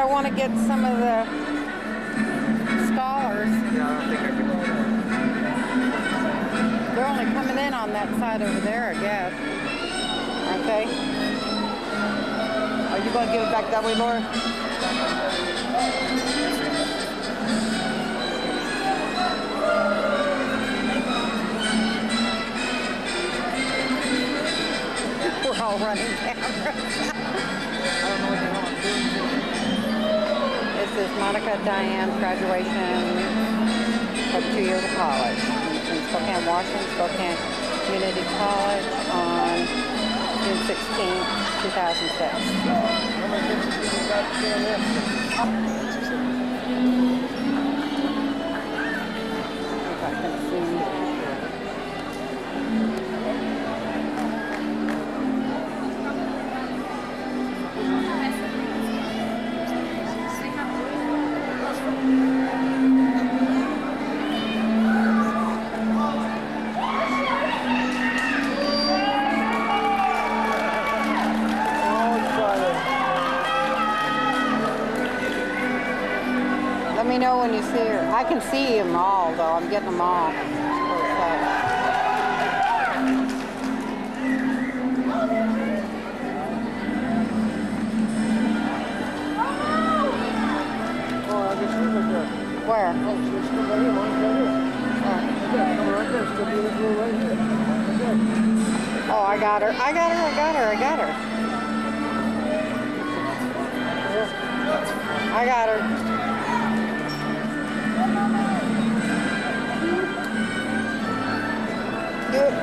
want to get some of the scholars. Yeah, I don't think I can. They're only coming in on that side over there, I guess. Aren't they? Are you going to give it back that way, Laura? We're all running cameras. I don't know what the hell I'm doing. This is Monica Diane's graduation of 2 years of college in Spokane, Washington, Spokane Community College on June 16, 2006. How many pictures do you got doing this? If I can see. Let me know when you see her. I can see them all, though. I'm getting them all. Oh, I guess she's right there. Where? Oh, she's still right here. Mine's right here. Oh, okay. Come right there. Still be this little right here. Okay. Oh, I got her. I got her. I got her. I got her. I got her. Do it.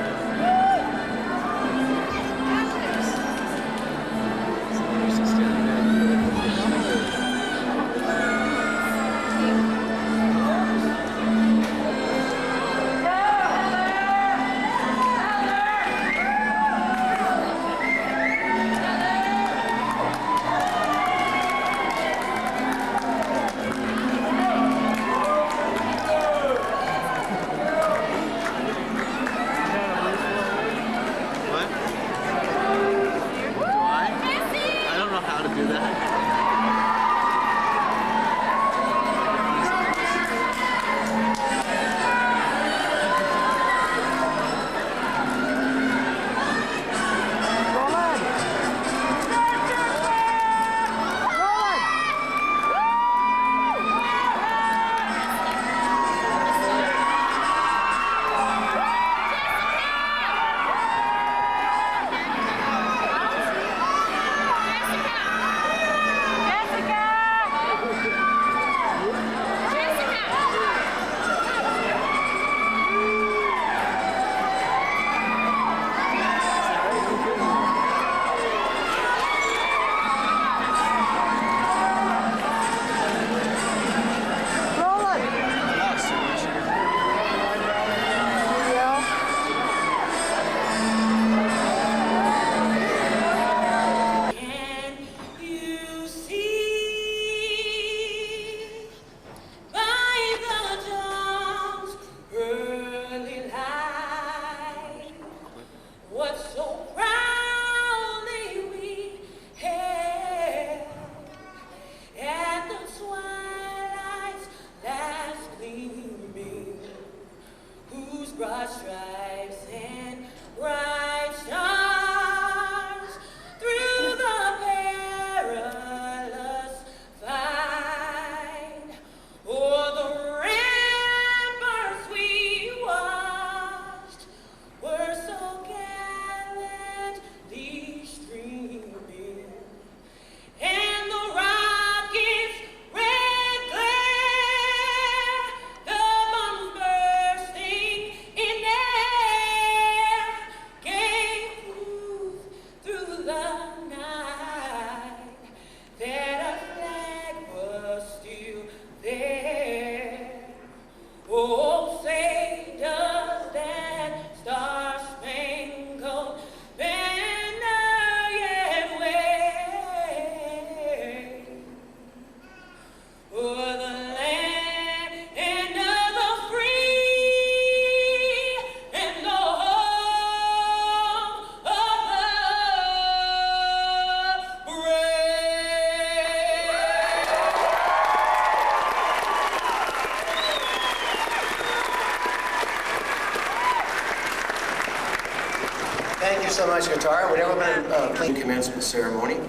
so much, guitar. Would everyone please commencement ceremony?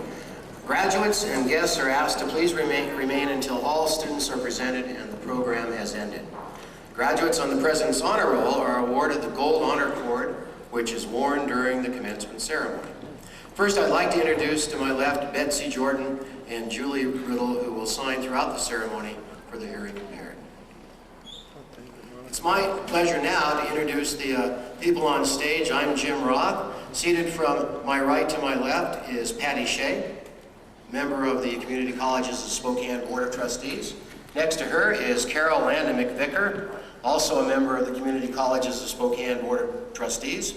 Graduates and guests are asked to please remain until all students are presented and the program has ended. Graduates on the President's Honor Roll are awarded the Gold Honor Cord, which is worn during the commencement ceremony. First, I'd like to introduce to my left Betsy Jordan and Julie Riddle, who will sign throughout the ceremony for the hearing impaired. It's my pleasure now to introduce the people on stage. I'm Jim Roth. Seated from my right to my left is Patty Shea, member of the Community Colleges of Spokane Board of Trustees. Next to her is Carol Landa Mcvicker, also a member of the Community Colleges of Spokane Board of Trustees.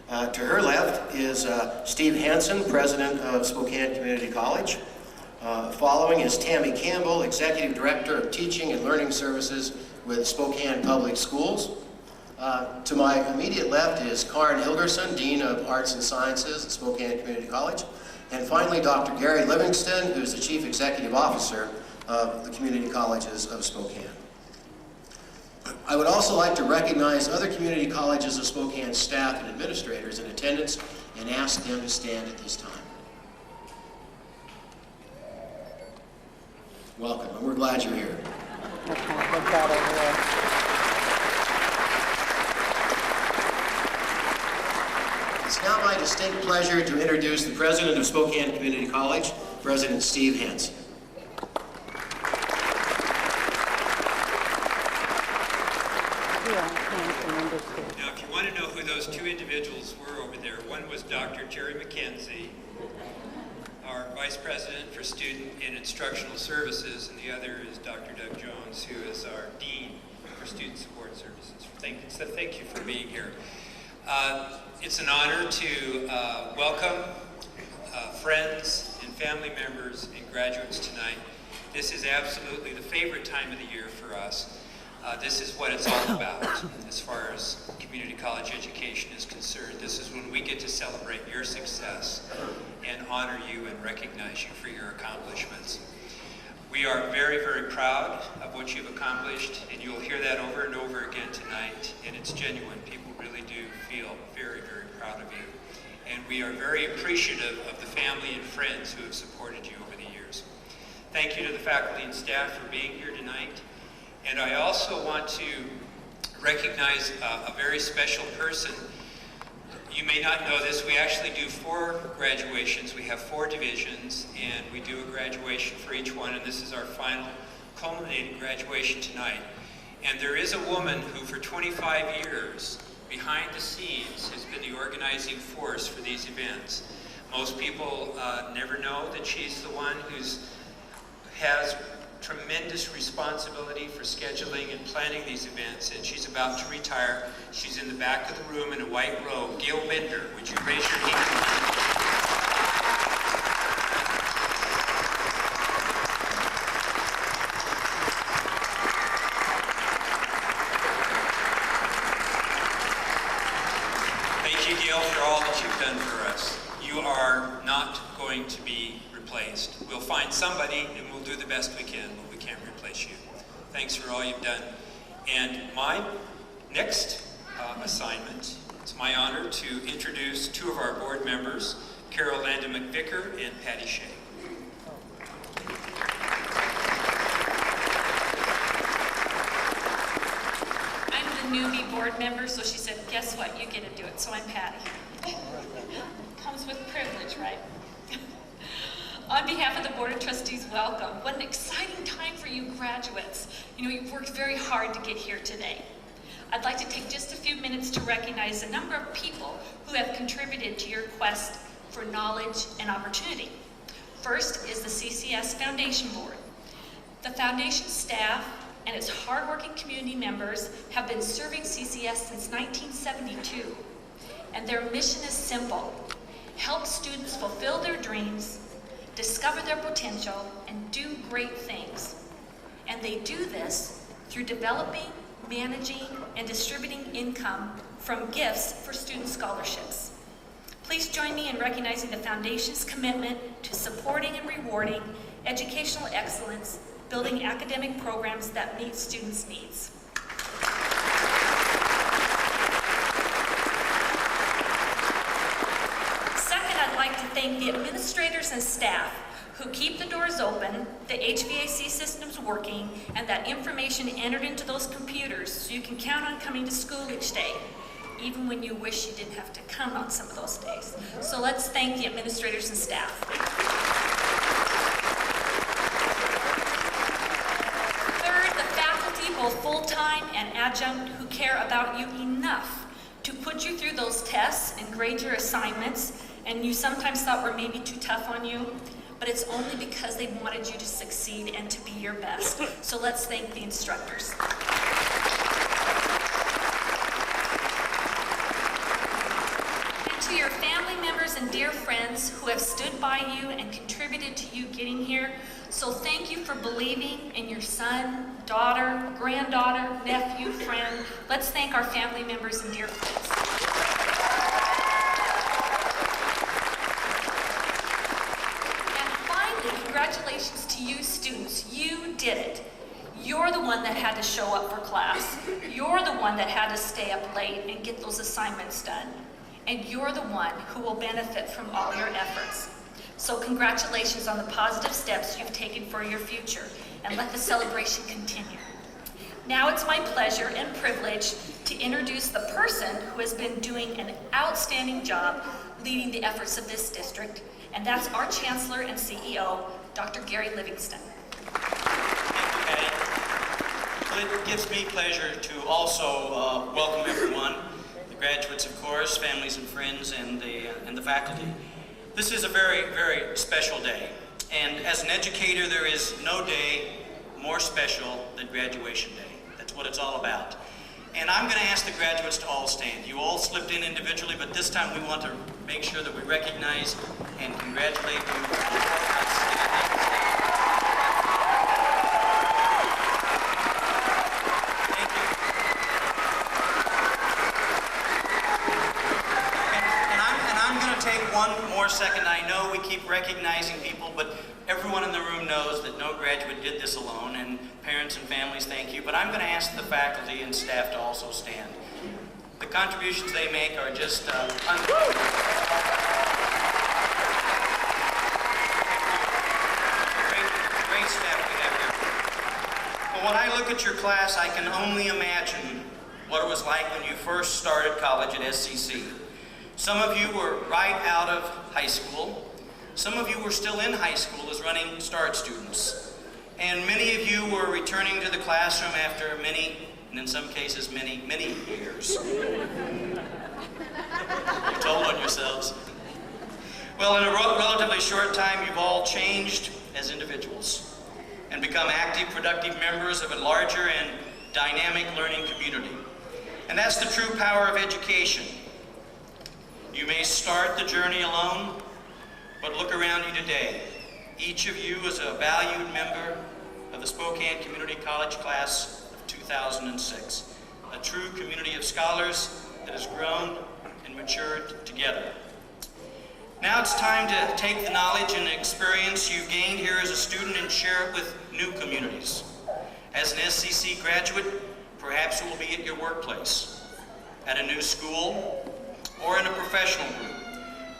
To her left is Steve Hansen, president of Spokane Community College. Following is Tammy Campbell, executive director of teaching and learning services with Spokane Public Schools. To my immediate left is Karin Hilgerson, dean of arts and sciences at Spokane Community College. And finally, Dr. Gary Livingston, who is the chief executive officer of the Community Colleges of Spokane. I would also like to recognize other community colleges of Spokane staff and administrators in attendance and ask them to stand at this time. Welcome, and we're glad you're here. It's now my distinct pleasure to introduce the president of Spokane Community College, President Steve Hansen. Now, if you want to know who those two individuals were over there, one was Dr. Jerry McKenzie, our Vice President for Student and Instructional Services, and the other is Dr. Doug Jones, who is our Dean for Student Support Services. Thank you for being here. It's an honor to welcome friends and family members and graduates tonight. This is absolutely the favorite time of the year for us. This is what it's all about as far as community college education is concerned. This is when we get to celebrate your success and honor you and recognize you for your accomplishments. We are very, very proud of what you've accomplished, and you'll hear that over and over again tonight, and it's genuine. People really do feel very, very proud of you. And we are very appreciative of the family and friends who have supported you over the years. Thank you to the faculty and staff for being here tonight. And I also want to recognize a very special person. You may not know this, we actually do 4 graduations. We have 4 divisions, and we do a graduation for each one, and this is our final culminating graduation tonight. And there is a woman who for 25 years, behind the scenes, has been the organizing force for these events. Most people never know that she's the one who has tremendous responsibility for scheduling and planning these events, and she's about to retire. She's in the back of the room in a white robe. Gail Bender, would you raise your hand? Thank you, Gail, for all that you've done for us. You are not going to be replaced. We'll find somebody and we'll do the best we can, but we can't replace you. Thanks for all you've done. And my next assignment, it's my honor to introduce 2 of our board members, Carol Landa Mcvicker and Patty Shea. I'm the newbie board member, so she said, guess what, you get to do it, so I'm Patty. Comes with privilege, right? On behalf of the Board of Trustees, welcome. What an exciting time for you graduates. You know, you've worked very hard to get here today. I'd like to take just a few minutes to recognize a number of people who have contributed to your quest for knowledge and opportunity. First is the Ccs Foundation Board. The foundation staff and its hardworking community members have been serving CCS since 1972. And their mission is simple: help students fulfill their dreams, discover their potential, and do great things. And they do this through developing, managing, and distributing income from gifts for student scholarships. Please join me in recognizing the Foundation's commitment to supporting and rewarding educational excellence, building academic programs that meet students' needs. like to thank the administrators and staff who keep the doors open, the HVAC systems working, and that information entered into those computers so you can count on coming to school each day, even when you wish you didn't have to come on some of those days. So let's thank the administrators and staff. Third, the faculty, both full-time and adjunct, who care about you enough to put you through those tests and grade your assignments, and you sometimes thought were maybe too tough on you, but it's only because they wanted you to succeed and to be your best. So let's thank the instructors. And to your family members and dear friends who have stood by you and contributed to you getting here, so thank you for believing in your son, daughter, granddaughter, nephew, friend. Let's thank our family members and dear friends. And finally, congratulations to you students. You did it. You're the one that had to show up for class. You're the one that had to stay up late and get those assignments done. And you're the one who will benefit from all your efforts. So congratulations on the positive steps you've taken for your future, and let the celebration continue. Now it's my pleasure and privilege to introduce the person who has been doing an outstanding job leading the efforts of this district, and that's our Chancellor and CEO, Dr. Gary Livingston. Thank you, Patty. It gives me pleasure to also welcome everyone, the graduates, of course, families and friends, and the faculty. This is a very, very special day, and as an educator, there is no day more special than graduation day. That's what it's all about. And I'm going to ask the graduates to all stand. You all slipped in individually, but this time we want to make sure that we recognize and congratulate you on your outstanding stay. Thank you. And I'm going to take one more second. I know we keep recognizing people, but everyone in the room knows that no graduate did this alone, and parents and families, thank you. But I'm going to ask the faculty and staff to also stand. The contributions they make are just unbelievable. Great staff we have here. But when I look at your class, I can only imagine what it was like when you first started college at SCC. Some of you were right out of high school. Some of you were still in high school as running START students. And many of you were returning to the classroom after many, and in some cases many, many years. You told on yourselves. Well, in a relatively short time, you've all changed as individuals and become active, productive members of a larger and dynamic learning community. And that's the true power of education. You may start the journey alone, but look around you today. Each of you is a valued member of the Spokane Community College class of 2006, a true community of scholars that has grown and matured together. Now it's time to take the knowledge and experience you've gained here as a student and share it with new communities. As an SCC graduate, perhaps it will be at your workplace, at a new school, or in a professional group.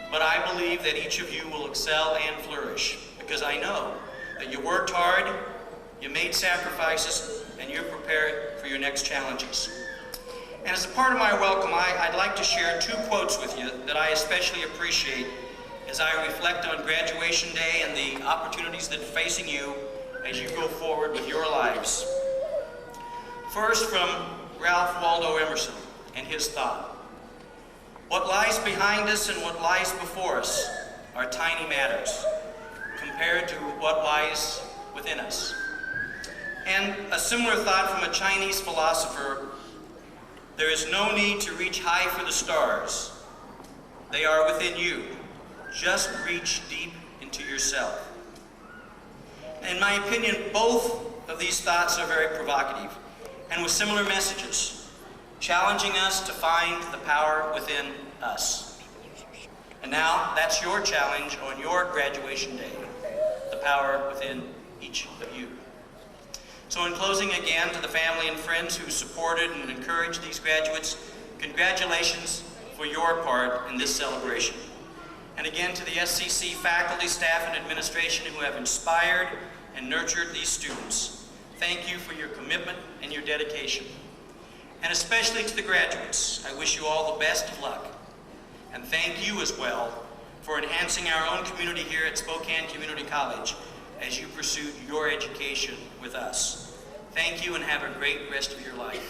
But I believe that each of you will excel and flourish, because I know that you worked hard, you made sacrifices, and you're prepared for your next challenges. And as a part of my welcome, I'd like to share two quotes with you that I especially appreciate as I reflect on graduation day and the opportunities that are facing you as you go forward with your lives. First, from Ralph Waldo Emerson and his thought. What lies behind us and what lies before us are tiny matters compared to what lies within us. And a similar thought from a Chinese philosopher: there is no need to reach high for the stars. They are within you. Just reach deep into yourself. In my opinion, both of these thoughts are very provocative and with similar messages, challenging us to find the power within us. And now, that's your challenge on your graduation day, the power within each of you. So in closing, again, to the family and friends who supported and encouraged these graduates, congratulations for your part in this celebration. And again to the SCC faculty, staff, and administration who have inspired and nurtured these students. Thank you for your commitment and your dedication. And especially to the graduates, I wish you all the best of luck. And thank you as well for enhancing our own community here at Spokane Community College as you pursued your education with us. Thank you and have a great rest of your life.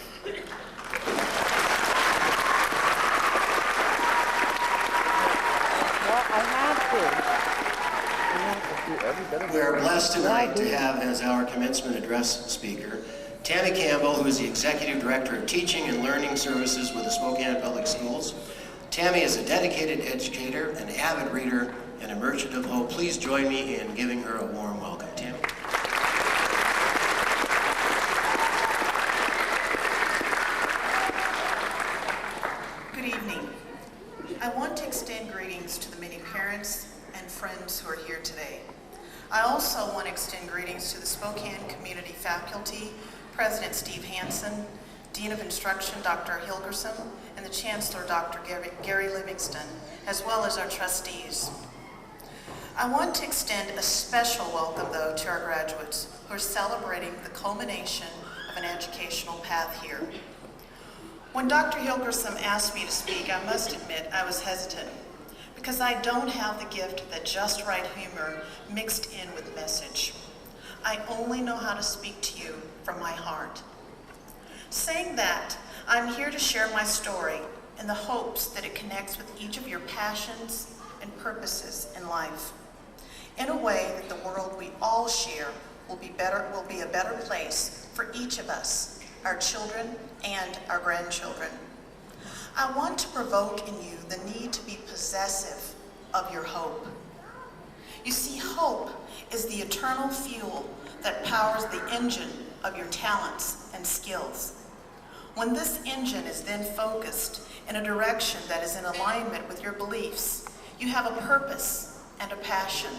We are blessed tonight to have as our commencement address speaker Tammy Campbell, who is the Executive Director of Teaching and Learning Services with the Spokane Public Schools. Tammy is a dedicated educator, an avid reader, and a merchant of hope. Please join me in giving her a warm welcome. Tammy. Good evening. I want to extend greetings to the many parents and friends who are here today. I also want to extend greetings to the Spokane Community Faculty, President Steve Hansen, Dean of Instruction Dr. Hilgerson, and the Chancellor Dr. Gary Livingston, as well as our trustees. I want to extend a special welcome, though, to our graduates who are celebrating the culmination of an educational path here. When Dr. Hilgerson asked me to speak, I must admit I was hesitant, because I don't have the gift of that just right humor mixed in with message. I only know how to speak to you from my heart. Saying that, I'm here to share my story in the hopes that it connects with each of your passions and purposes in life, in a way that the world we all share will be a better place for each of us, our children and our grandchildren. I want to provoke in you the need to be possessive of your hope. You see, hope is the eternal fuel that powers the engine of your talents and skills. When this engine is then focused in a direction that is in alignment with your beliefs, you have a purpose and a passion.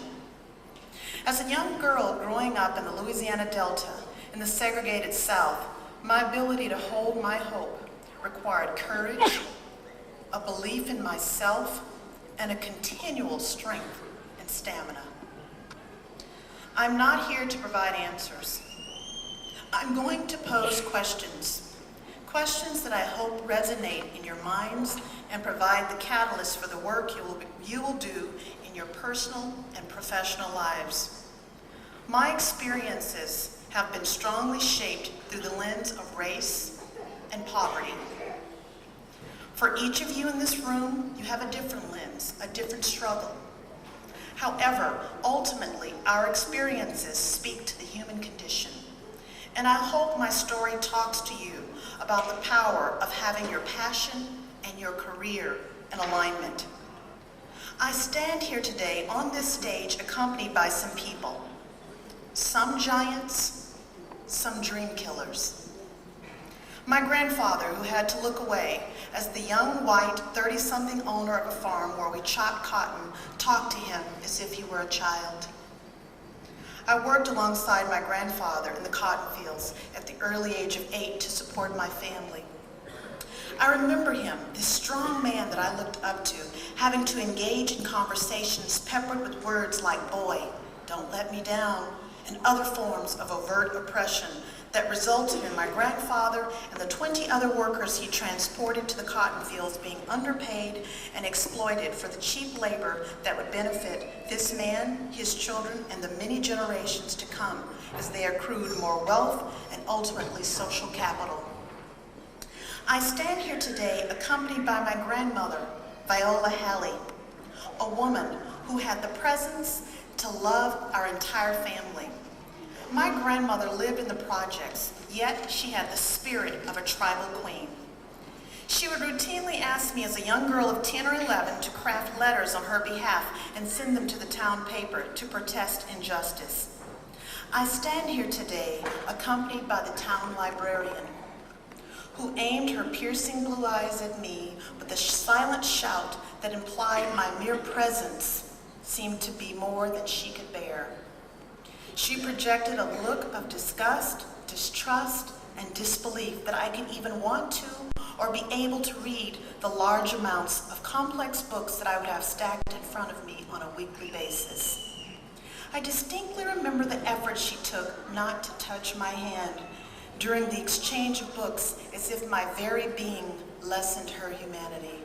As a young girl growing up in the Louisiana Delta in the segregated South, my ability to hold my hope required courage, a belief in myself, and a continual strength and stamina. I'm not here to provide answers. I'm going to pose questions that I hope resonate in your minds and provide the catalyst for the work you will do in your personal and professional lives. My experiences have been strongly shaped through the lens of race and poverty. For each of you in this room, you have a different lens, a different struggle. However, ultimately, our experiences speak to the human condition. And I hope my story talks to you about the power of having your passion and your career in alignment. I stand here today on this stage accompanied by some people, some giants, some dream killers. My grandfather, who had to look away as the young white 30-something owner of a farm where we chopped cotton, talked to him as if he were a child. I worked alongside my grandfather in the cotton fields at the early age of 8 to support my family. I remember him, this strong man that I looked up to, having to engage in conversations peppered with words like boy, don't let me down, and other forms of overt oppression that resulted in my grandfather and the 20 other workers he transported to the cotton fields being underpaid and exploited for the cheap labor that would benefit this man, his children, and the many generations to come as they accrued more wealth and ultimately social capital. I stand here today accompanied by my grandmother, Viola Halley, a woman who had the presence to love our entire family. My grandmother lived in the projects, yet she had the spirit of a tribal queen. She would routinely ask me as a young girl of 10 or 11 to craft letters on her behalf and send them to the town paper to protest injustice. I stand here today accompanied by the town librarian, who aimed her piercing blue eyes at me with a silent shout that implied my mere presence seemed to be more than she could bear. She projected a look of disgust, distrust, and disbelief that I could even want to or be able to read the large amounts of complex books that I would have stacked in front of me on a weekly basis. I distinctly remember the effort she took not to touch my hand during the exchange of books, as if my very being lessened her humanity.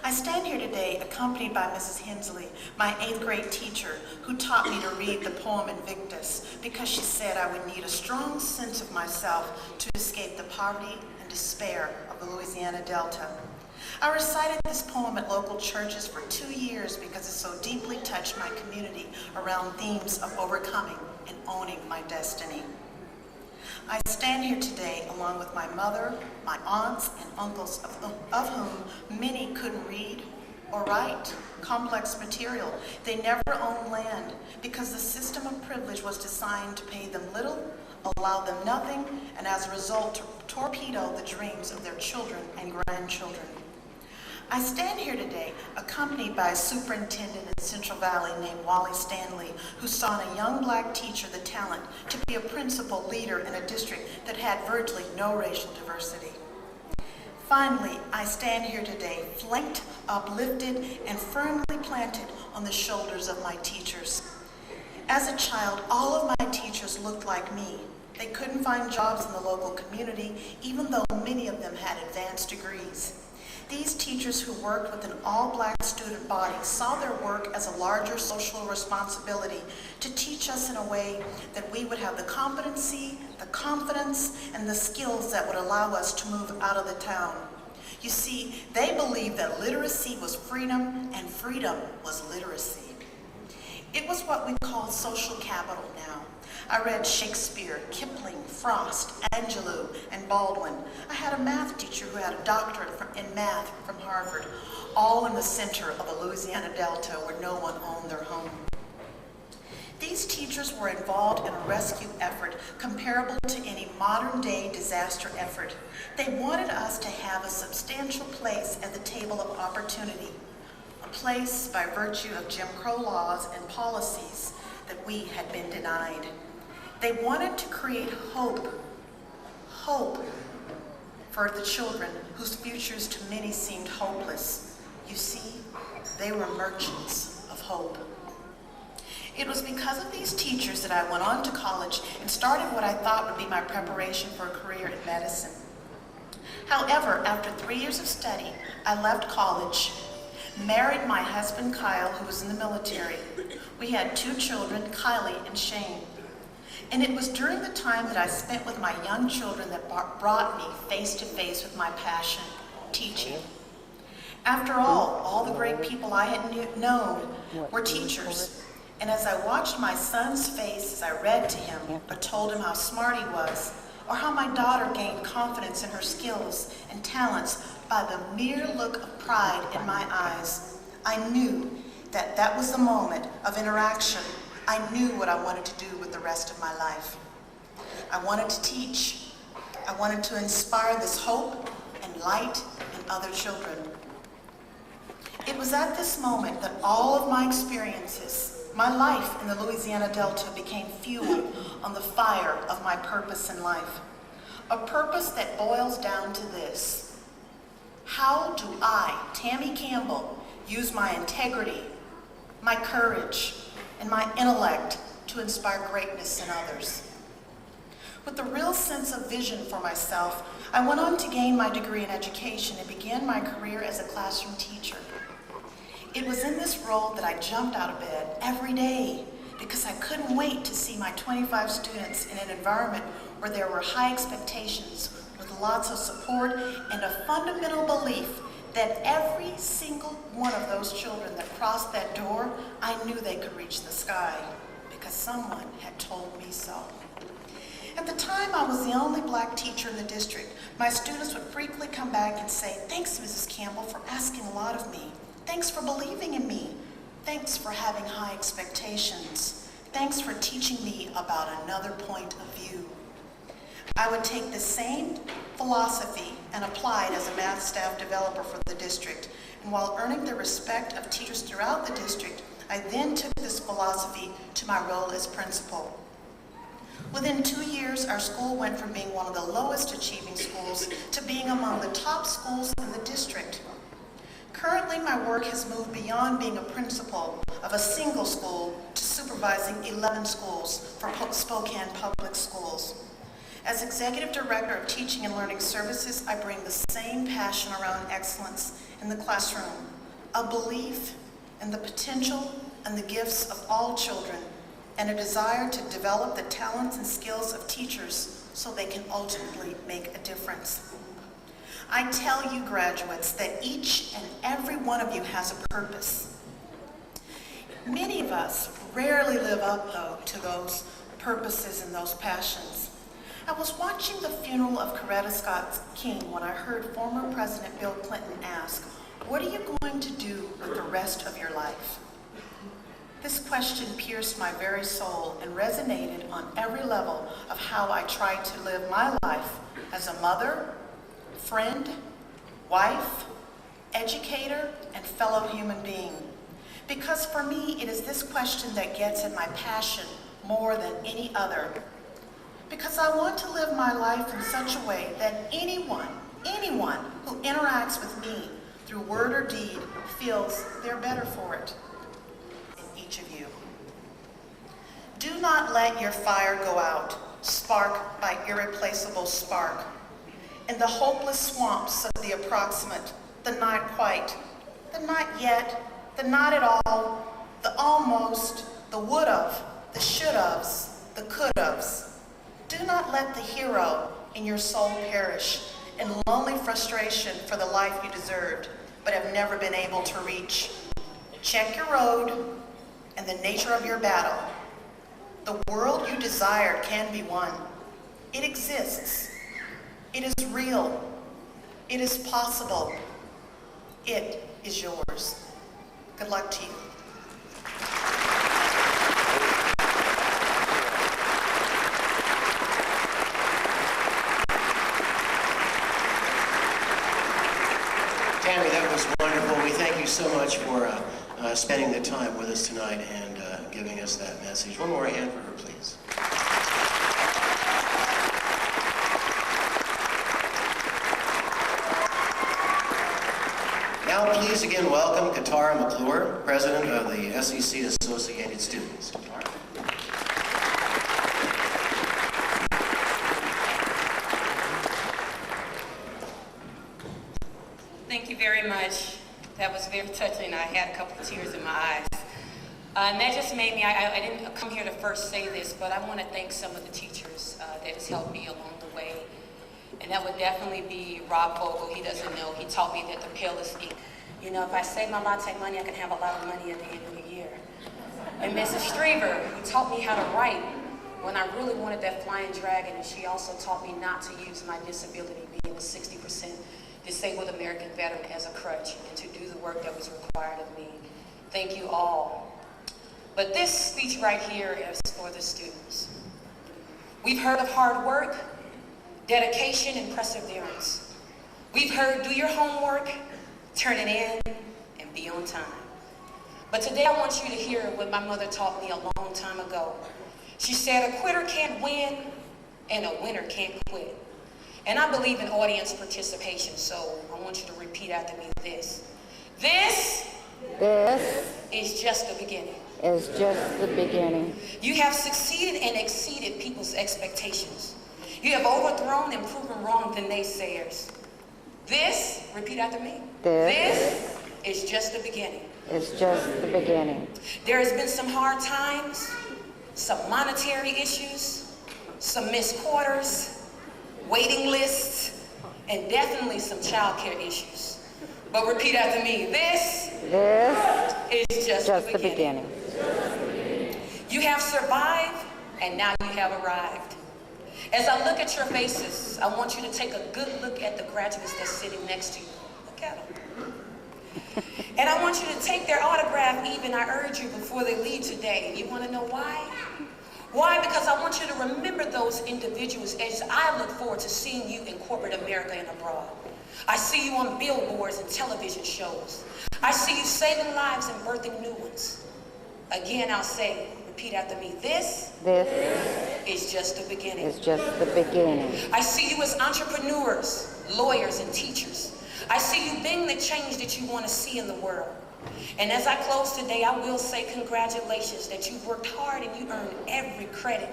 I stand here today accompanied by Mrs. Hensley, my 8th grade teacher, who taught me to read the poem Invictus because she said I would need a strong sense of myself to escape the poverty and despair of the Louisiana Delta. I recited this poem at local churches for 2 years because it so deeply touched my community around themes of overcoming and owning my destiny. I stand here today along with my mother, my aunts, and uncles, of whom many couldn't read or write complex material. They never owned land because the system of privilege was designed to pay them little, allow them nothing, and as a result, torpedo the dreams of their children and grandchildren. I stand here today accompanied by a superintendent in Central Valley named Wally Stanley, who saw in a young black teacher the talent to be a principal leader in a district that had virtually no racial diversity. Finally, I stand here today flanked, uplifted, and firmly planted on the shoulders of my teachers. As a child, all of my teachers looked like me. They couldn't find jobs in the local community, even though many of them had advanced degrees. These teachers who worked with an all-black student body saw their work as a larger social responsibility to teach us in a way that we would have the competency, the confidence, and the skills that would allow us to move out of the town. You see, they believed that literacy was freedom and freedom was literacy. It was what we call social capital now. I read Shakespeare, Kipling, Frost, Angelou, and Baldwin. I had a math teacher who had a doctorate in math from Harvard, all in the center of the Louisiana Delta where no one owned their home. These teachers were involved in a rescue effort comparable to any modern-day disaster effort. They wanted us to have a substantial place at the table of opportunity, a place by virtue of Jim Crow laws and policies that we had been denied. They wanted to create hope for the children whose futures to many seemed hopeless. You see, they were merchants of hope. It was because of these teachers that I went on to college and started what I thought would be my preparation for a career in medicine. However, after 3 years of study, I left college, married my husband Kyle, who was in the military. We had 2 children, Kylie and Shane. And it was during the time that I spent with my young children that brought me face to face with my passion, teaching. After all the great people I had known were teachers. And as I watched my son's face as I read to him or told him how smart he was, or how my daughter gained confidence in her skills and talents by the mere look of pride in my eyes, I knew that that was the moment of interaction. I knew what I wanted to do with the rest of my life. I wanted to teach. I wanted to inspire this hope and light in other children. It was at this moment that all of my experiences, my life in the Louisiana Delta, became fuel on the fire of my purpose in life. A purpose that boils down to this: how do I, Tammy Campbell, use my integrity, my courage, and my intellect to inspire greatness in others? With a real sense of vision for myself, I went on to gain my degree in education and began my career as a classroom teacher. It was in this role that I jumped out of bed every day because I couldn't wait to see my 25 students in an environment where there were high expectations, with lots of support and a fundamental belief that every single one of those children that crossed that door, I knew they could reach the sky because someone had told me so. At the time, I was the only black teacher in the district. My students would frequently come back and say, "Thanks, Mrs. Campbell, for asking a lot of me. Thanks for believing in me. Thanks for having high expectations. Thanks for teaching me about another point of view." I would take the same philosophy and apply it as a math staff developer for the district. And while earning the respect of teachers throughout the district, I then took this philosophy to my role as principal. Within 2 years, our school went from being one of the lowest achieving schools to being among the top schools in the district. Currently, my work has moved beyond being a principal of a single school to supervising 11 schools for Spokane Public Schools. As Executive Director of Teaching and Learning Services, I bring the same passion around excellence in the classroom, a belief in the potential and the gifts of all children, and a desire to develop the talents and skills of teachers so they can ultimately make a difference. I tell you, graduates, that each and every one of you has a purpose. Many of us rarely live up, though, to those purposes and those passions. I was watching the funeral of Coretta Scott King when I heard former President Bill Clinton ask, "What are you going to do with the rest of your life?" This question pierced my very soul and resonated on every level of how I try to live my life as a mother, friend, wife, educator, and fellow human being. Because for me, it is this question that gets at my passion more than any other. Because I want to live my life in such a way that anyone who interacts with me through word or deed feels they're better for it. In each of you. Do not let your fire go out, spark by irreplaceable spark. In the hopeless swamps of the approximate, the not quite, the not yet, the not at all, the almost, the would've, the should'ves, the could'ves. Do not let the hero in your soul perish in lonely frustration for the life you deserved, but have never been able to reach. Check your road and the nature of your battle. The world you desired can be won. It exists. It is real. It is possible. It is yours. Good luck to you. Tammy, that was wonderful. We thank you so much for spending the time with us tonight and giving us that message. One more hand for her, please. Now, please again welcome Katara McClure, President of the SEC Associated Students. Katara. Thank you very much. That was very touching. I had a couple of tears in my eyes. And that just made me, I didn't come here to first say this, but I want to thank some of the teachers that has helped me along the way. And that would definitely be Rob Vogel. He doesn't know. He taught me that the pill is ink. You know, if I save my latte money, I can have a lot of money at the end of the year. And Mrs. Strever, who taught me how to write when I really wanted that flying dragon. And she also taught me not to use my disability, being a 60% disabled American veteran, as a crutch, and to do the work that was required of me. Thank you all. But this speech right here is for the students. We've heard of hard work, dedication, and perseverance. We've heard do your homework, turn it in, and be on time. But today I want you to hear what my mother taught me a long time ago. She said, a quitter can't win, and a winner can't quit. And I believe in audience participation, so I want you to repeat after me this. This is just the beginning. Is just the beginning. You have succeeded and exceeded people's expectations. You have overthrown and proven wrong the naysayers. This, repeat after me. This is just the beginning. Is just the beginning. There has been some hard times, some monetary issues, some missed quarters, waiting lists, and definitely some child care issues. But repeat after me. This is just the beginning. You have survived, and now you have arrived. As I look at your faces, I want you to take a good look at the graduates that's sitting next to you. Look at them. And I want you to take their autograph even, I urge you, before they leave today. You want to know why? Why? Because I want you to remember those individuals as I look forward to seeing you in corporate America and abroad. I see you on billboards and television shows. I see you saving lives and birthing new ones. Again, I'll say, Repeat after me. This is just the beginning. Is just the beginning. I see you as entrepreneurs, lawyers, and teachers. I see you being the change that you want to see in the world. And as I close today, I will say congratulations that you've worked hard and you earned every credit.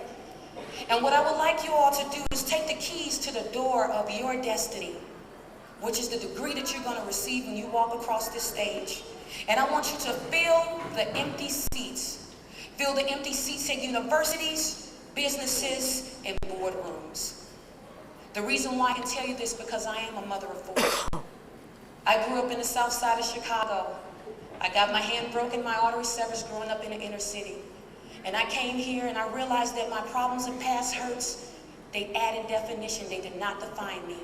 And what I would like you all to do is take the keys to the door of your destiny, which is the degree that you're going to receive when you walk across this stage. And I want you to fill the empty seats. Fill the empty seats at universities, businesses, and boardrooms. The reason why I can tell you this because I am a mother of four. I grew up in the south side of Chicago. I got my hand broken, my artery severs growing up in the inner city. And I came here and I realized that my problems and past hurts, they added definition, they did not define me.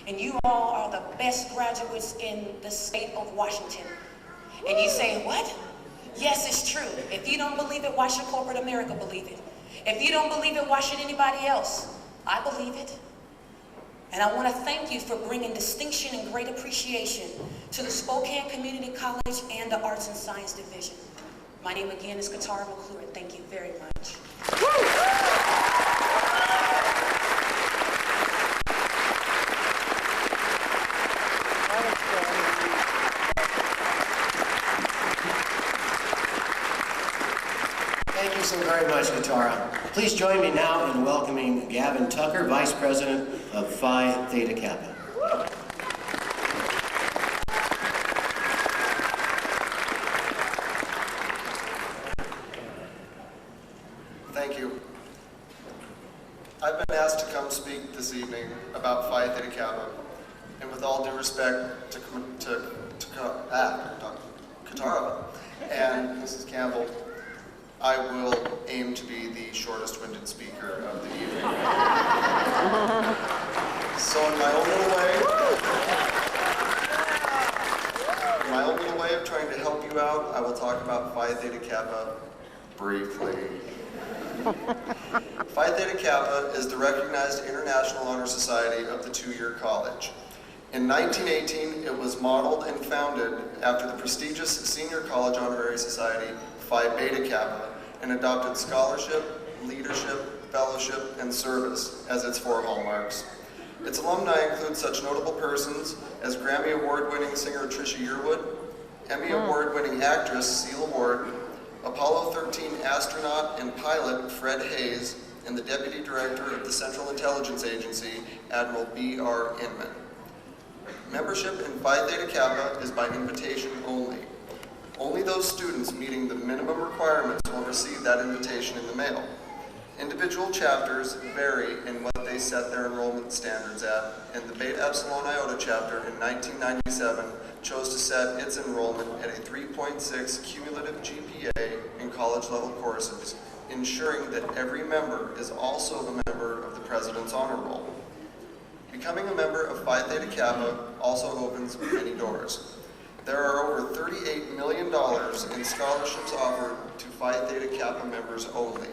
And you all are the best graduates in the state of Washington. And you say, what? Yes, it's true. If you don't believe it, why should corporate America believe it? If you don't believe it, why should anybody else? I believe it. And I want to thank you for bringing distinction and great appreciation to the Spokane Community College and the Arts and Science Division. My name again is Katara McClure. Thank you very much. Thank you so very much, Katara. Please join me now in welcoming Gavin Tucker, Vice President of Phi Theta Kappa. Thank you. I've been asked to come speak this evening about Phi Theta Kappa, and with all due respect to Katara and Mrs. Campbell, I will aim to be the shortest-winded speaker of the evening. So in my own little way of trying to help you out, I will talk about Phi Theta Kappa briefly. Phi Theta Kappa is the recognized International Honor Society of the two-year college. In 1918, it was modeled and founded after the prestigious Senior College Honorary Society, Phi Beta Kappa, and adopted scholarship, leadership, fellowship, and service as its four hallmarks. Its alumni include such notable persons as Grammy Award-winning singer Trisha Yearwood, Emmy Award-winning actress Cecile Ward, Apollo 13 astronaut and pilot Fred Hayes, and the Deputy Director of the Central Intelligence Agency, Admiral B.R. Inman. Membership in Phi Theta Kappa is by invitation only. Only those students meeting the minimum requirements will receive that invitation in the mail. Individual chapters vary in what they set their enrollment standards at, and the Beta Epsilon Iota chapter in 1997 chose to set its enrollment at a 3.6 cumulative GPA in college-level courses, ensuring that every member is also a member of the President's Honor Roll. Becoming a member of Phi Theta Kappa also opens many doors. There are over $38 million in scholarships offered to Phi Theta Kappa members only.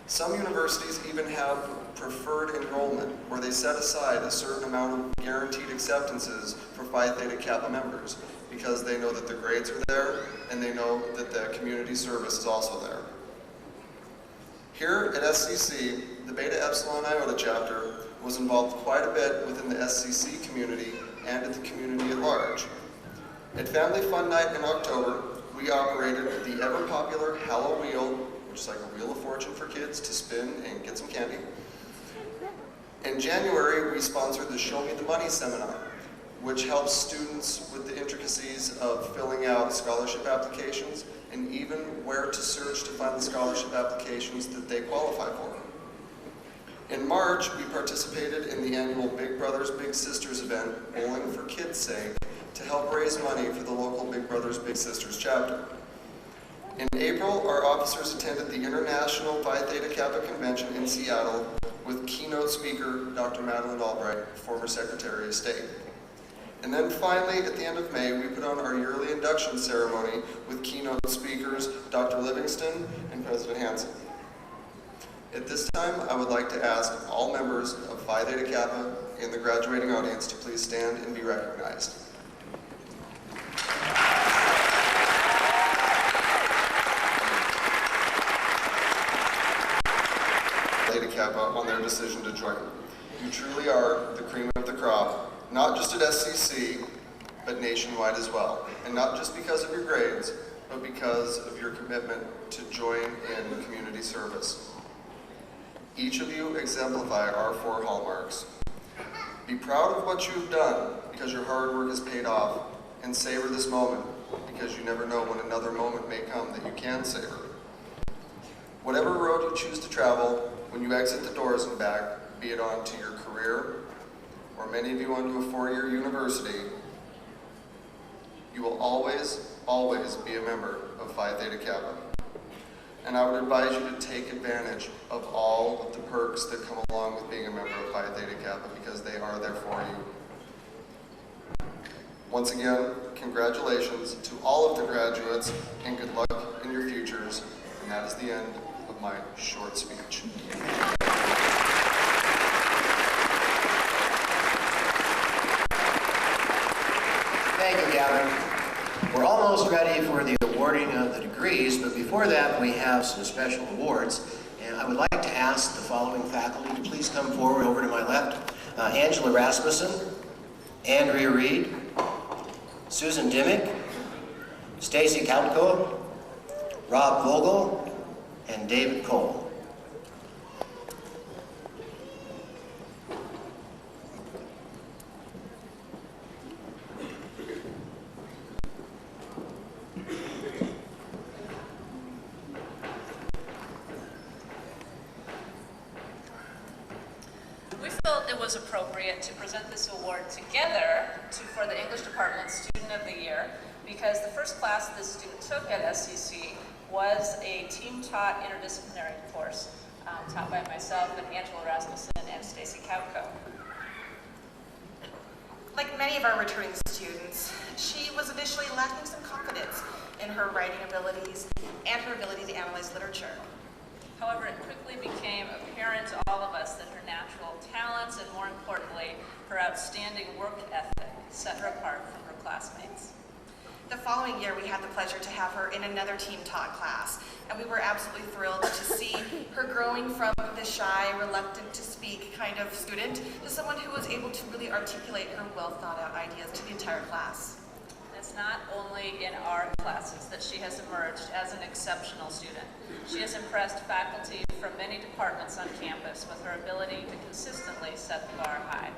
Some universities even have preferred enrollment, where they set aside a certain amount of guaranteed acceptances for Phi Theta Kappa members, because they know that the grades are there, and they know that the community service is also there. Here at SCC, the Beta Epsilon Iota chapter was involved quite a bit within the SCC community and at the community at large. At Family Fun Night in October, we operated the ever-popular Hallow Wheel, which is like a wheel of fortune for kids to spin and get some candy. In January, we sponsored the Show Me the Money seminar, which helps students with the intricacies of filling out scholarship applications and even where to search to find the scholarship applications that they qualify for. In March, we participated in the annual Big Brothers Big Sisters event, Bowling for Kids' Sake, to help raise money for the local Big Brothers Big Sisters chapter. In April, our officers attended the International Phi Theta Kappa Convention in Seattle with keynote speaker Dr. Madeleine Albright, former Secretary of State. And then finally, at the end of May, we put on our yearly induction ceremony with keynote speakers Dr. Livingston and President Hansen. At this time, I would like to ask all members of Phi Theta Kappa in the graduating audience to please stand and be recognized. Kappa on their decision to join. You truly are the cream of the crop, not just at SCC, but nationwide as well. And not just because of your grades, but because of your commitment to join in community service. Each of you exemplify our 4 hallmarks. Be proud of what you've done because your hard work has paid off, and savor this moment because you never know when another moment may come that you can savor. Whatever road you choose to travel, when you exit the doors and back, be it onto your career, or many of you onto a 4-year university, you will always, always be a member of Phi Theta Kappa. And I would advise you to take advantage of all of the perks that come along with being a member of Phi Theta Kappa because they are there for you. Once again, congratulations to all of the graduates and good luck in your futures. And that is the end of my short speech. Thank you, Gavin. We're almost ready for the awarding of the degrees, but before that we have some special awards. And I would like to ask the following faculty to please come forward over to my left. Angela Rasmussen, Andrea Reed, Susan Dimmick, Stacy Kautko, Rob Vogel, and David Cole. It was appropriate to present this award together for the English Department Student of the Year because the first class this student took at SCC was a team-taught interdisciplinary course taught by myself and Angela Rasmussen and Stacy Kautko. Like many of our returning students, she was initially lacking some confidence in her writing abilities and her ability to analyze literature. However, it quickly became apparent to all of us that her natural talents and, more importantly, her outstanding work ethic set her apart from her classmates. The following year, we had the pleasure to have her in another team-taught class, and we were absolutely thrilled to see her growing from the shy, reluctant to speak kind of student to someone who was able to really articulate her well-thought-out ideas to the entire class. It's not only in our classes that she has emerged as an exceptional student. She has impressed faculty from many departments on campus with her ability to consistently set the bar high.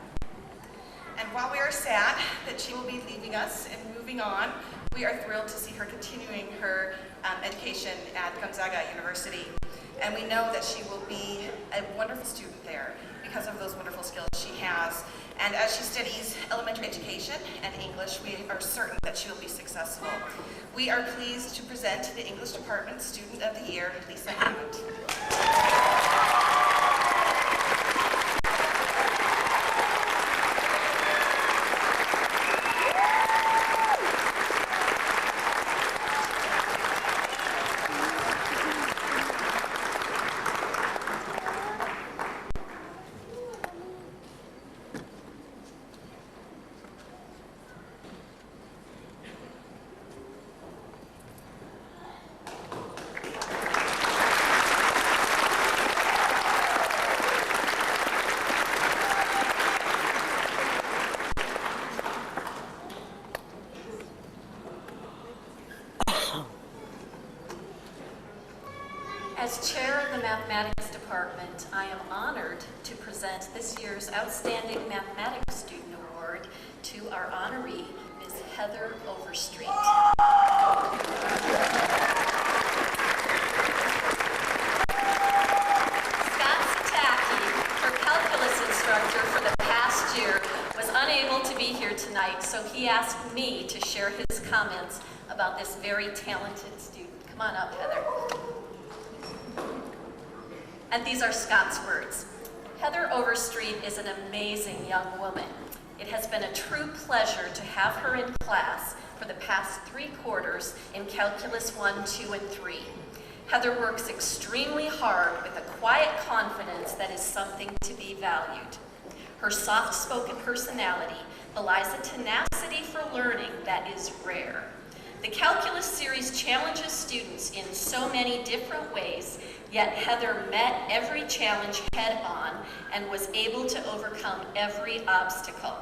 And while we are sad that she will be leaving us and moving on, we are thrilled to see her continuing her education at Gonzaga University. And we know that she will be a wonderful student there because of those wonderful skills she has. And as she studies elementary education and English, we are certain that she will be successful. We are pleased to present the English Department Student of the Year, Lisa Hammond. As chair of the Mathematics Department, I am honored to present this year's Outstanding Mathematics Student Award to our honoree, Ms. Heather Overstreet. Scott Sataki, her calculus instructor for the past year, was unable to be here tonight, so he asked me to share his comments about this very talented student. Come on up, Heather. And these are Scott's words. Heather Overstreet is an amazing young woman. It has been a true pleasure to have her in class for the past 3 quarters in Calculus 1, 2, and 3. Heather works extremely hard with a quiet confidence that is something to be valued. Her soft-spoken personality belies a tenacity for learning that is rare. The Calculus series challenges students in so many different ways Yet Heather met every challenge head on and was able to overcome every obstacle.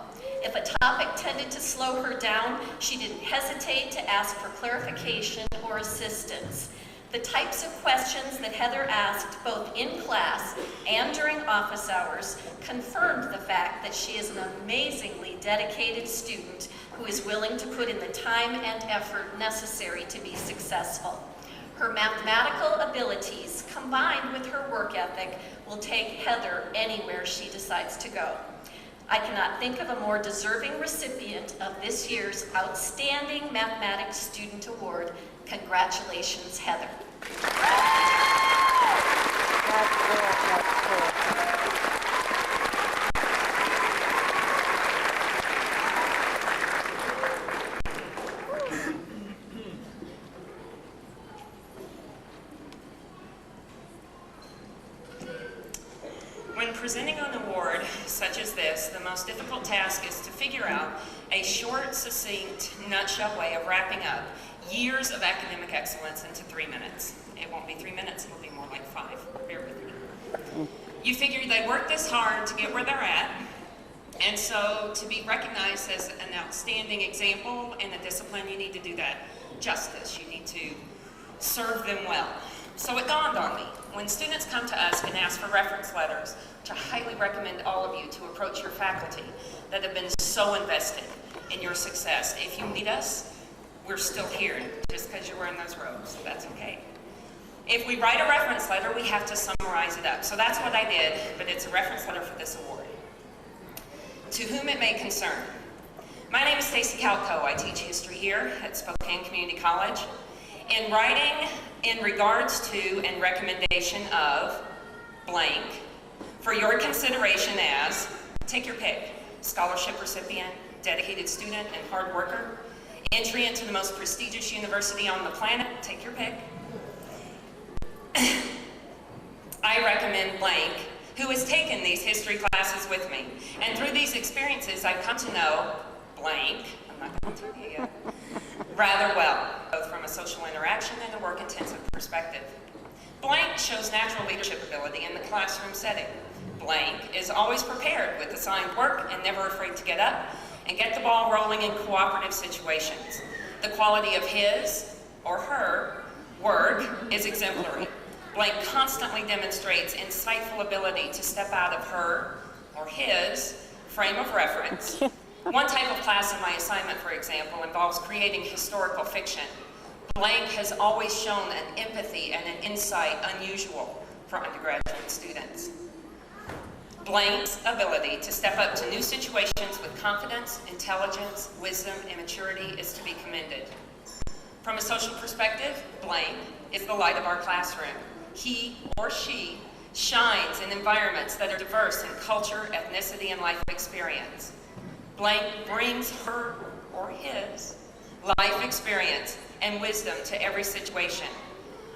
If a topic tended to slow her down, she didn't hesitate to ask for clarification or assistance. The types of questions that Heather asked both in class and during office hours confirmed the fact that she is an amazingly dedicated student who is willing to put in the time and effort necessary to be successful. Her mathematical abilities, combined with her work ethic, will take Heather anywhere she decides to go. I cannot think of a more deserving recipient of this year's Outstanding Mathematics Student Award. Congratulations, Heather. That's cool. When presenting an award such as this, the most difficult task is to figure out a short, succinct, nutshell way of wrapping up years of academic excellence into 3 minutes. It won't be 3 minutes, it'll be more like 5. Bear with me. You figure they worked this hard to get where they're at, and so to be recognized as an outstanding example in the discipline, you need to do that justice. You need to serve them well. So it dawned on me, when students come to us and ask for reference letters, which I highly recommend all of you to approach your faculty that have been so invested in your success. If you need us, we're still here, just because you're wearing those robes. That's okay. If we write a reference letter, we have to summarize it up. So that's what I did, but it's a reference letter for this award. To whom it may concern. My name is Stacy Calco. I teach history here at Spokane Community College. In writing in regards to and recommendation of blank, for your consideration as, take your pick, scholarship recipient, dedicated student, and hard worker, entry into the most prestigious university on the planet, take your pick. I recommend blank, who has taken these history classes with me. And through these experiences, I've come to know blank, I'm not going to tell you yet, rather well, both from a social interaction and a work-intensive perspective. Blank shows natural leadership ability in the classroom setting. Blank is always prepared with assigned work and never afraid to get up and get the ball rolling in cooperative situations. The quality of his or her work is exemplary. Blank constantly demonstrates insightful ability to step out of her or his frame of reference. One type of class in my assignment, for example, involves creating historical fiction. Blank has always shown an empathy and an insight unusual for undergraduate students. Blank's ability to step up to new situations with confidence, intelligence, wisdom, and maturity is to be commended. From a social perspective, Blank is the light of our classroom. He or she shines in environments that are diverse in culture, ethnicity, and life experience. Blank brings her or his life experience and wisdom to every situation.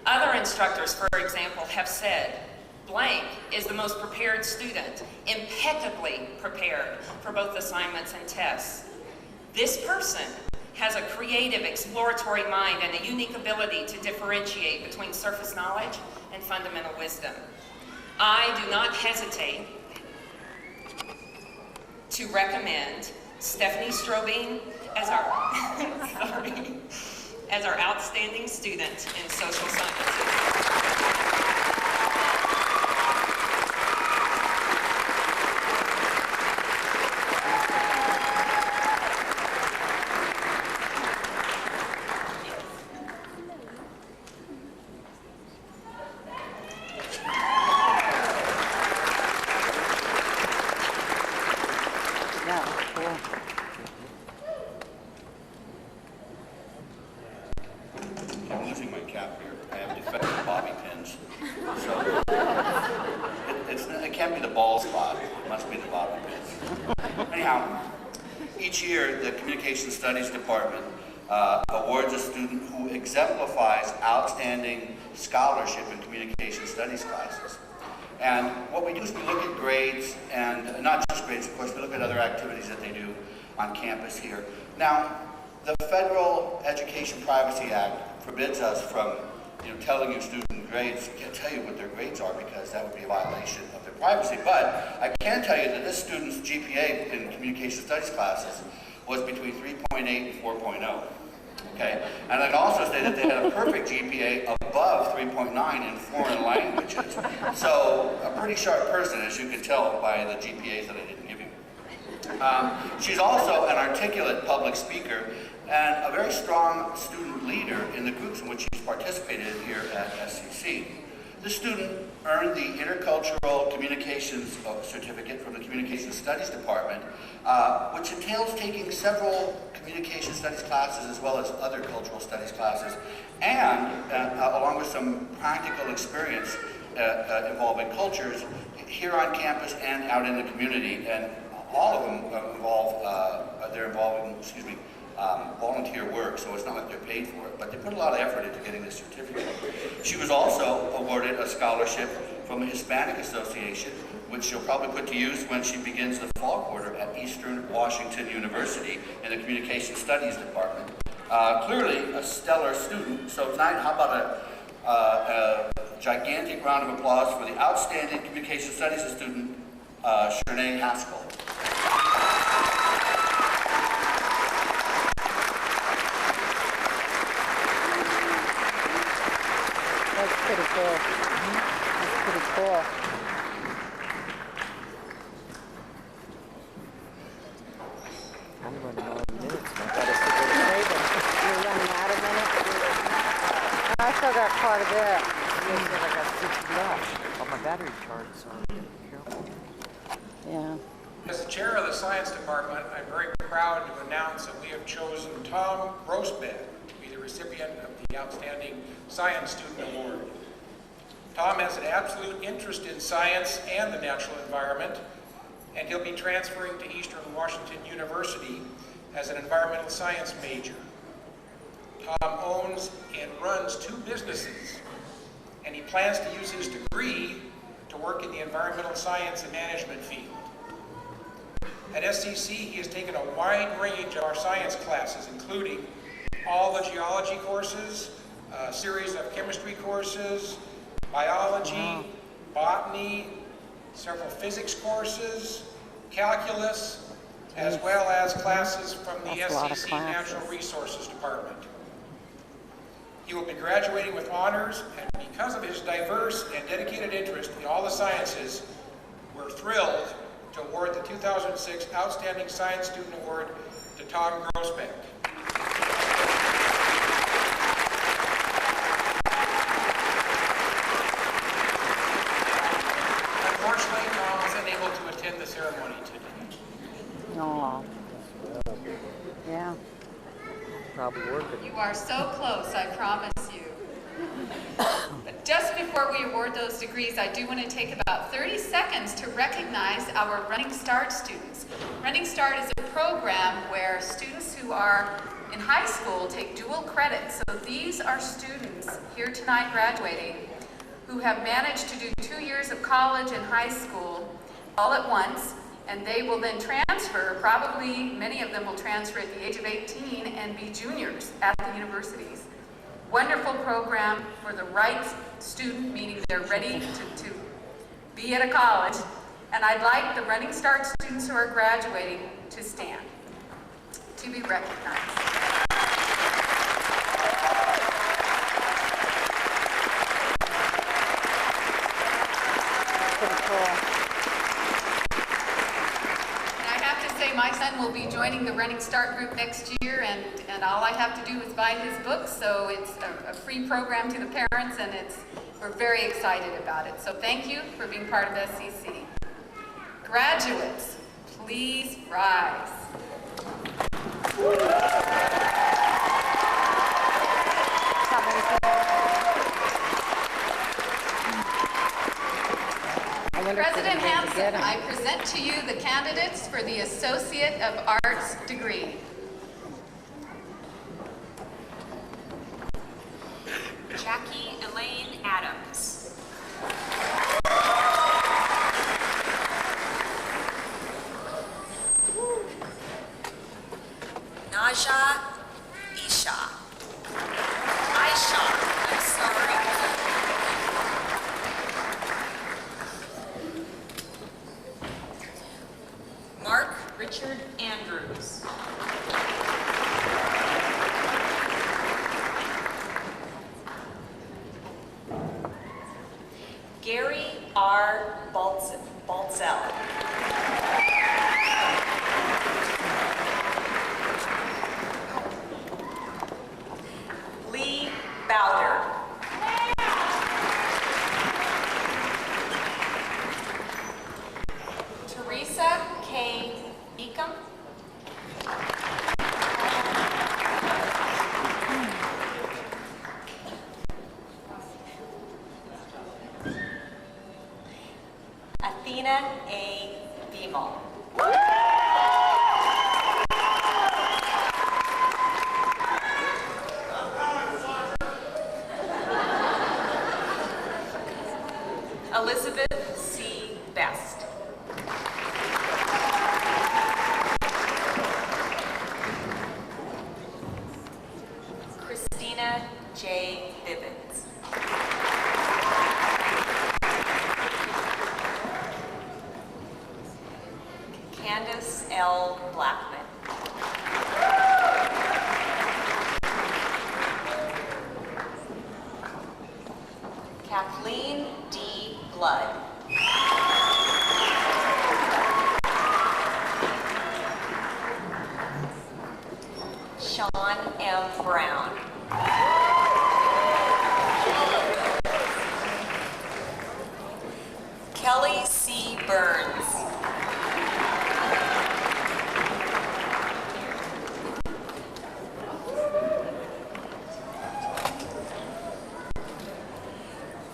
Other instructors, for example, have said, blank is the most prepared student, impeccably prepared for both assignments and tests. This person has a creative, exploratory mind and a unique ability to differentiate between surface knowledge and fundamental wisdom. I do not hesitate to recommend Stephanie Strobing as our outstanding student in social sciences. Studies Department awards a student who exemplifies outstanding scholarship in communication studies classes. And what we do is we look at grades, and not just grades, of course, we look at other activities that they do on campus here. Now, the Federal Education Privacy Act forbids us from telling you student grades, I can't tell you what their grades are because that would be a violation of their privacy. But I can tell you that this student's GPA in communication studies classes was between 3.8 and 4.0. Okay, and I'd also say that they had a perfect GPA above 3.9 in foreign languages. So a pretty sharp person, as you can tell by the GPAs that I didn't give you. She's also an articulate public speaker and a very strong student leader in the groups in which she's participated here at SCC. This student earned the Intercultural Communications Certificate from the Communication Studies Department, which entails taking several communication studies classes as well as other cultural studies classes, and along with some practical experience involving cultures here on campus and out in the community. And all of them involve, they're involving, volunteer work, so it's not like they're paid for it, but they put a lot of effort into getting this certificate. She was also awarded a scholarship from the Hispanic Association, which she'll probably put to use when she begins the fall quarter at Eastern Washington University in the Communication Studies Department. Clearly a stellar student, so tonight how about a gigantic round of applause for the outstanding Communication Studies student, Shernay Haskell. That's pretty cool. That's pretty cool. I'm running out of minutes. You're running out of minutes? I still got quite a bit. I got 6 left on my battery charge, so careful. Yeah. As the chair of the science department, I'm very proud to announce that we have chosen Tom Grossbeck to be the recipient of the Outstanding Science Student Award. Tom has an absolute interest in science and the natural environment, and he'll be transferring to Eastern Washington University as an environmental science major. Tom owns and runs 2 businesses, and he plans to use his degree to work in the environmental science and management field. At SCC, he has taken a wide range of our science classes, including all the geology courses, a series of chemistry courses, biology, botany, several physics courses, calculus, as well as classes from the SCC Natural Resources Department. He will be graduating with honors, and because of his diverse and dedicated interest in all the sciences, we're thrilled to award the 2006 Outstanding Science Student Award to Tom Grossbeck. Unfortunately, Tom was unable to attend the ceremony today. Aw. Yeah. Probably working. You are so close, I promise you. But just before we award those degrees, I do want to take about 30 seconds to recognize our Running Start students. Running Start is a program where students who are in high school take dual credit. So these are students here tonight graduating who have managed to do 2 years of college and high school all at once, and they will then transfer, probably many of them will transfer at the age of 18 and be juniors at the universities. Wonderful program for the right student, meaning they're ready to be at a college. And I'd like the Running Start students who are graduating to stand to be recognized. Pretty cool. I have to say, my son will be joining the Running Start group next year, and all I have to do is buy his books, so it's a free program to the parents, and we're very excited about it. So thank you for being part of SCC. Graduates, please rise. President Hansen, I present to you the candidates for the Associate of Arts degree. Jackie Elaine Adams. Naja Isha. I'm sorry. Andrews. Gary R. Baltzell. Lee Bowder. Teresa K. Beacom. Athena A. Beamal. Elizabeth C. Best. Christina J. Bivens. Candace L. Blackman. Kathleen D. Blood. Sean M. Brown. Kelly C. Burns.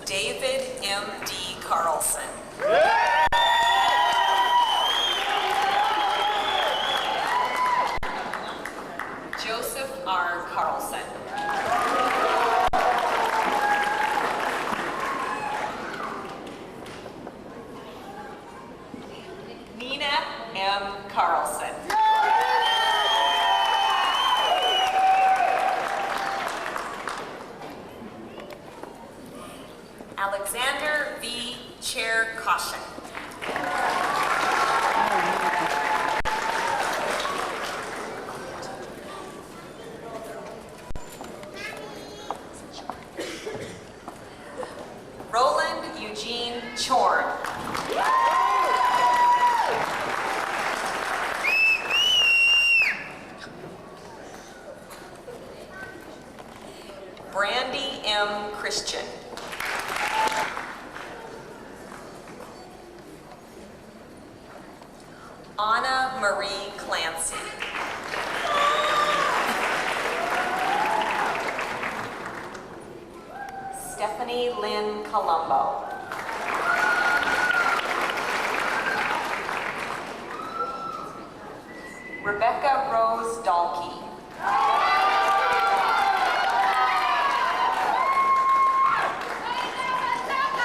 David M. D. Carlson. Joseph R. Carlson. Nina M. Carlson. Alexander V. Chair Caution. Roland Eugene Chorn. Brandy M. Christian. Anna Marie Clancy. Stephanie Lynn Colombo. Rebecca Rose Dahlke.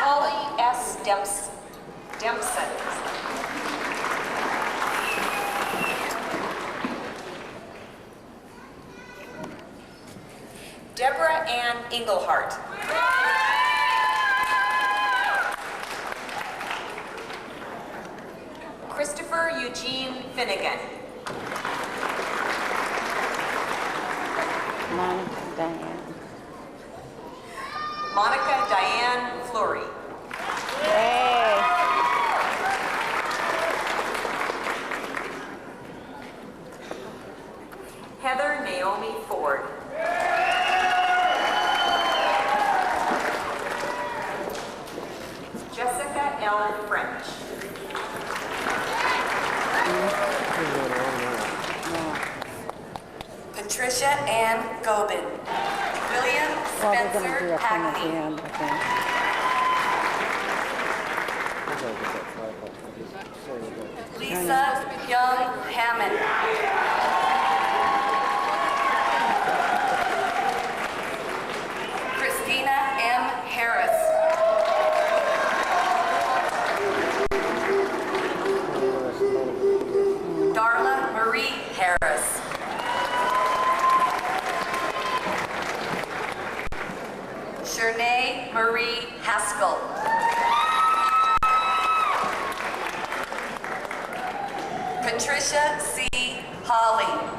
Holly S. Dempson. Deborah Ann Englehart. Christopher Eugene Finnegan. Monica Diane Fleury. Heather Naomi Ford. Jessica Ellen French. Patricia Ann Gobin. William Spencer Hackney. Lisa Young Hammond. Christina M. Harris. Darla Marie Harris. Shernay Marie Haskell. Patricia C. Holly,